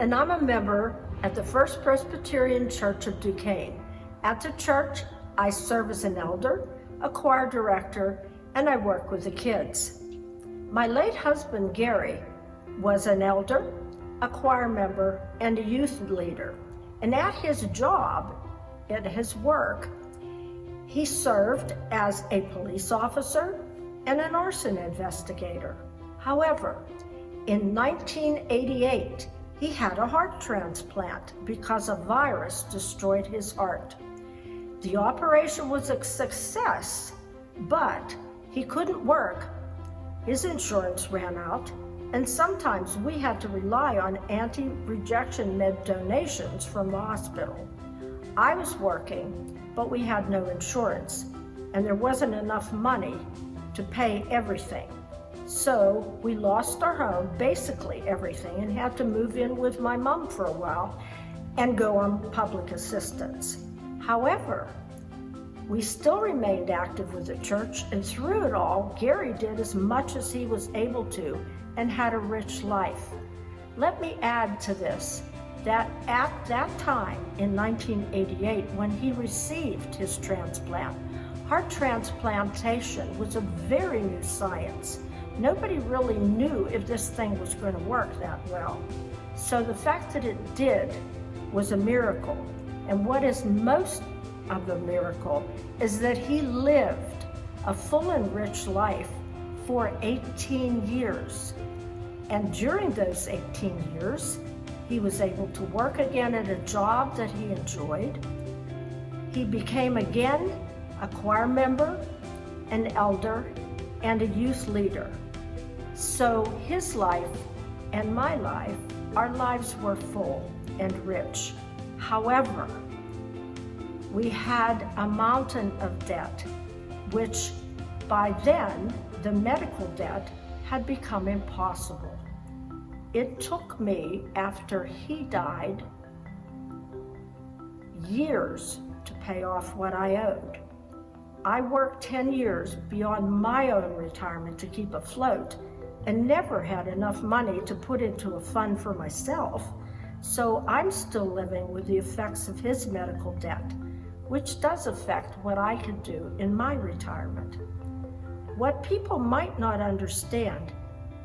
and I'm a member at the First Presbyterian Church of Duquesne. At the church, I serve as an elder, a choir director, and I work with the kids. My late husband, Gary, was an elder, a choir member, and a youth leader. And at his job, at his work, he served as a police officer and an arson investigator. However, in 1988, he had a heart transplant because a virus destroyed his heart. The operation was a success, but he couldn't work. His insurance ran out, and sometimes we had to rely on anti-rejection med donations from the hospital. I was working, but we had no insurance, and there wasn't enough money to pay everything. So we lost our home, basically everything, and had to move in with my mom for a while and go on public assistance. However, we still remained active with the church, and through it all, Gary did as much as he was able to and had a rich life. Let me add to this, that at that time in 1988, when he received his transplant, heart transplantation was a very new science. Nobody really knew if this thing was going to work that well. So the fact that it did was a miracle. And what is most of a miracle is that he lived a full and rich life for 18 years. And during those 18 years, he was able to work again at a job that he enjoyed. He became again a choir member, an elder, and a youth leader. So his life and my life, our lives were full and rich. However, we had a mountain of debt, which by then, the medical debt had become impossible. It took me, after he died, years to pay off what I owed. I worked 10 years beyond my own retirement to keep afloat and never had enough money to put into a fund for myself. So I'm still living with the effects of his medical debt, which does affect what I could do in my retirement. What people might not understand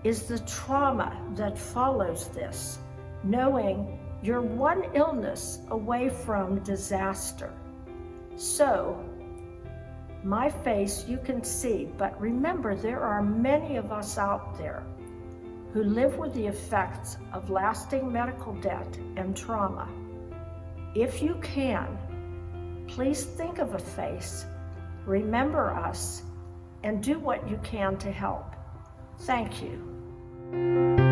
is the trauma that follows this, knowing you're one illness away from disaster. So, my face you can see, but remember there are many of us out there who live with the effects of lasting medical debt and trauma. If you can, please think of a face, remember us, and do what you can to help. Thank you.